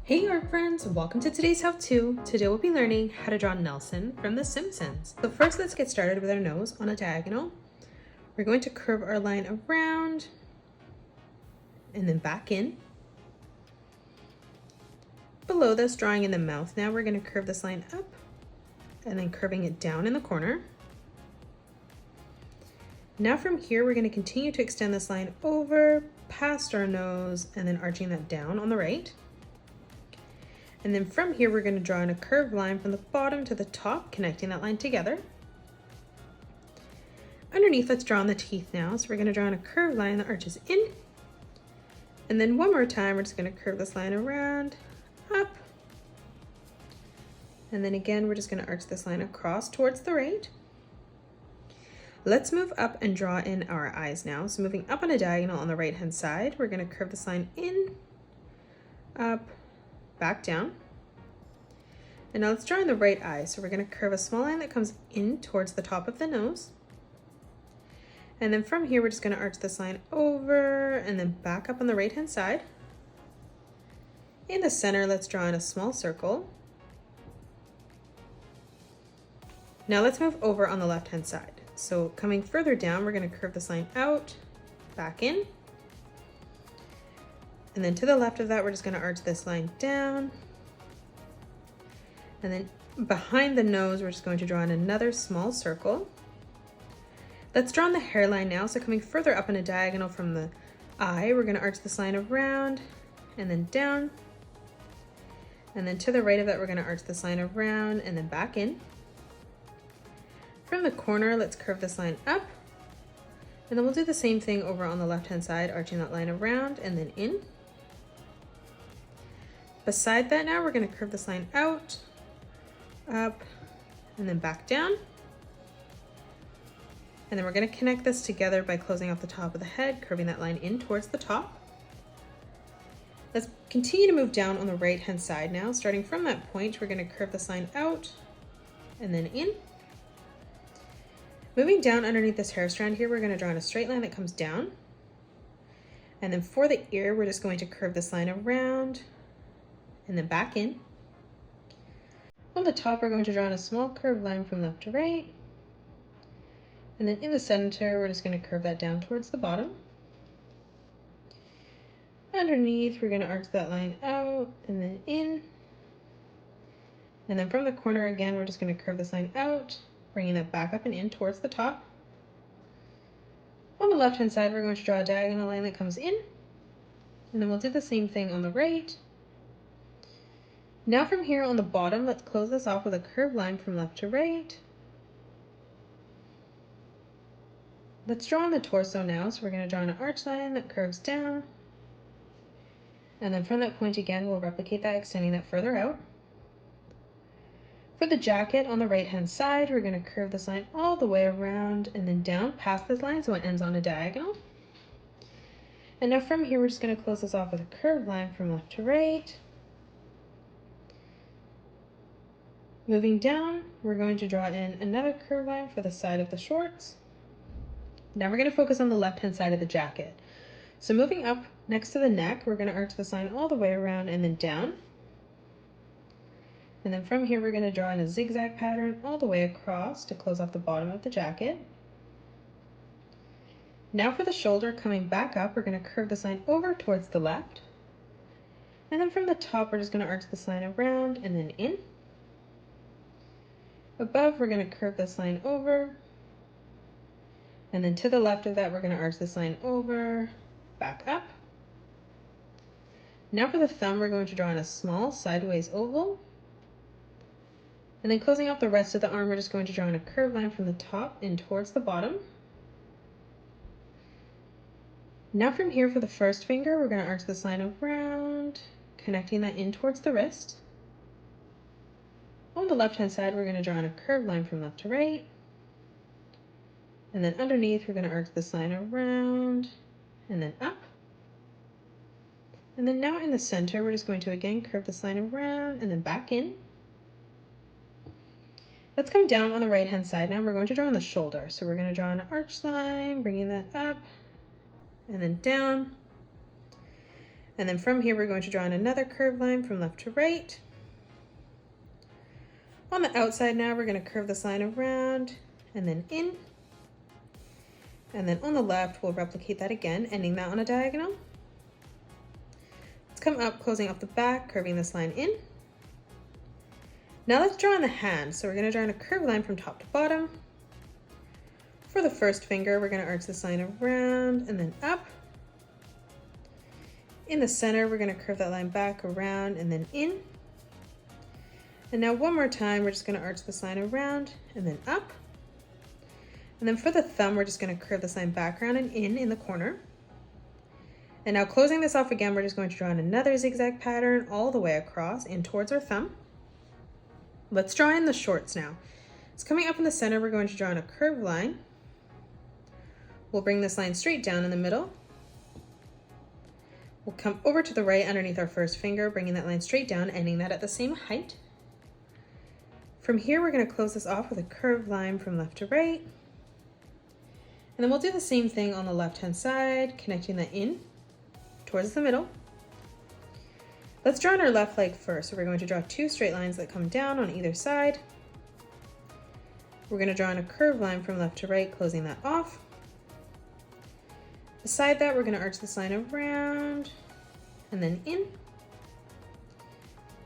Hey art friends, welcome to today's how-to. Today we'll be learning how to draw Nelson from The Simpsons. So first let's get started with our nose on a diagonal. We're going to curve our line around and then back in. Below this, drawing in the mouth now, we're going to curve this line up and then curving it down in the corner. Now from here, we're going to continue to extend this line over past our nose and then arching that down on the right. And then from here, we're going to draw in a curved line from the bottom to the top, connecting that line together. Underneath, let's draw on the teeth now. So we're going to draw in a curved line that arches in. And then one more time, we're just going to curve this line around, up. And then again, we're just going to arch this line across towards the right. Let's move up and draw in our eyes now. So moving up on a diagonal on the right-hand side, we're going to curve this line in, up, back down. And now let's draw in the right eye. So we're going to curve a small line that comes in towards the top of the nose. And then from here, we're just going to arch this line over and then back up on the right-hand side. In the center, let's draw in a small circle. Now let's move over on the left-hand side. So coming further down, we're going to curve this line out, back in. And then to the left of that, we're just going to arch this line down. And then behind the nose, we're just going to draw in another small circle. Let's draw in the hairline now. So coming further up in a diagonal from the eye, we're going to arch this line around and then down. And then to the right of that, we're going to arch this line around and then back in. From the corner, let's curve this line up. And then we'll do the same thing over on the left-hand side, arching that line around and then in. Beside that now, we're going to curve this line out, up, and then back down. And then we're going to connect this together by closing off the top of the head, curving that line in towards the top. Let's continue to move down on the right-hand side now. Starting from that point, we're going to curve this line out and then in. Moving down underneath this hair strand here, we're going to draw in a straight line that comes down. And then for the ear, we're just going to curve this line around and then back in. On the top, we're going to draw in a small curved line from left to right. And then in the center, we're just going to curve that down towards the bottom. Underneath, we're going to arch that line out and then in. And then from the corner again, we're just going to curve this line out, bringing that back up and in towards the top. On the left-hand side, we're going to draw a diagonal line that comes in. And then we'll do the same thing on the right. Now from here on the bottom, let's close this off with a curved line from left to right. Let's draw on the torso now. So we're going to draw an arch line that curves down. And then from that point again, we'll replicate that, extending that further out. For the jacket on the right-hand side, we're going to curve this line all the way around and then down past this line so it ends on a diagonal. And now from here, we're just going to close this off with a curved line from left to right. Moving down, we're going to draw in another curved line for the side of the shorts. Now we're going to focus on the left-hand side of the jacket. So moving up next to the neck, we're going to arch this line all the way around and then down. And then from here, we're going to draw in a zigzag pattern all the way across to close off the bottom of the jacket. Now for the shoulder, coming back up, we're going to curve this line over towards the left. And then from the top, we're just going to arch this line around and then in. Above, we're going to curve this line over. And then to the left of that, we're going to arch this line over, back up. Now for the thumb, we're going to draw in a small sideways oval. And then closing off the rest of the arm, we're just going to draw in a curved line from the top in towards the bottom. Now from here for the first finger, we're going to arch this line around, connecting that in towards the wrist. On the left-hand side, we're going to draw in a curved line from left to right. And then underneath, we're going to arch this line around and then up. And then now in the center, we're just going to again curve this line around and then back in. Let's come down on the right-hand side now. We're going to draw on the shoulder. So we're going to draw an arch line, bringing that up and then down. And then from here, we're going to draw in another curved line from left to right. On the outside now, we're going to curve this line around and then in. And then on the left, we'll replicate that again, ending that on a diagonal. Let's come up, closing off the back, curving this line in. Now let's draw in the hand. So we're going to draw in a curved line from top to bottom. For the first finger, we're going to arch this line around and then up. In the center, we're going to curve that line back, around, and then in. And now one more time, we're just going to arch this line around and then up. And then for the thumb, we're just going to curve this line back, around, and in the corner. And now closing this off again, we're just going to draw in another zigzag pattern all the way across and towards our thumb. Let's draw in the shorts now. So coming up in the center, we're going to draw in a curved line. We'll bring this line straight down in the middle. We'll come over to the right underneath our first finger, bringing that line straight down, ending that at the same height. From here, we're going to close this off with a curved line from left to right. And then we'll do the same thing on the left-hand side, connecting that in towards the middle. Let's draw in our left leg first. So we're going to draw two straight lines that come down on either side. We're going to draw in a curved line from left to right, closing that off. Beside that, we're going to arch this line around and then in.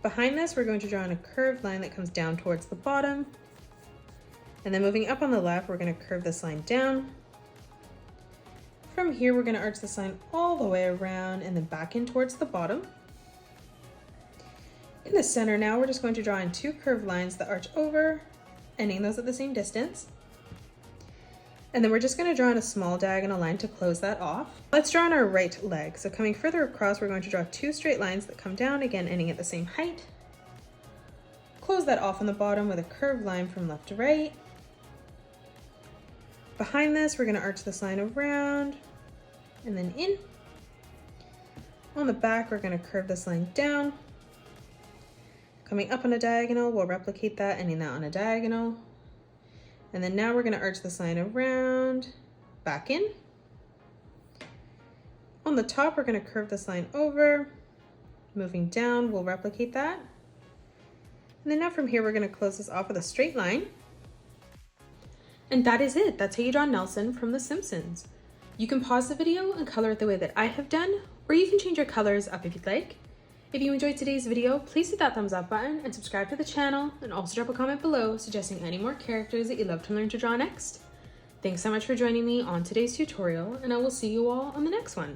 Behind this, we're going to draw in a curved line that comes down towards the bottom. And then moving up on the left, we're going to curve this line down. From here, we're going to arch this line all the way around and then back in towards the bottom. In the center now, we're just going to draw in two curved lines that arch over, ending those at the same distance. And then we're just going to draw in a small diagonal line to close that off. Let's draw in our right leg. So coming further across, we're going to draw two straight lines that come down, again ending at the same height. Close that off on the bottom with a curved line from left to right. Behind this, we're going to arch this line around and then in. On the back, we're going to curve this line down. Coming up on a diagonal, we'll replicate that, ending that on a diagonal. And then now we're going to arch this line around, back in. On the top, we're going to curve this line over. Moving down, we'll replicate that. And then now from here, we're going to close this off with a straight line. And that is it. That's how you draw Nelson from The Simpsons. You can pause the video and color it the way that I have done, or you can change your colors up if you'd like. If you enjoyed today's video, please hit that thumbs up button and subscribe to the channel, and also drop a comment below suggesting any more characters that you'd love to learn to draw next. Thanks so much for joining me on today's tutorial, and I will see you all on the next one.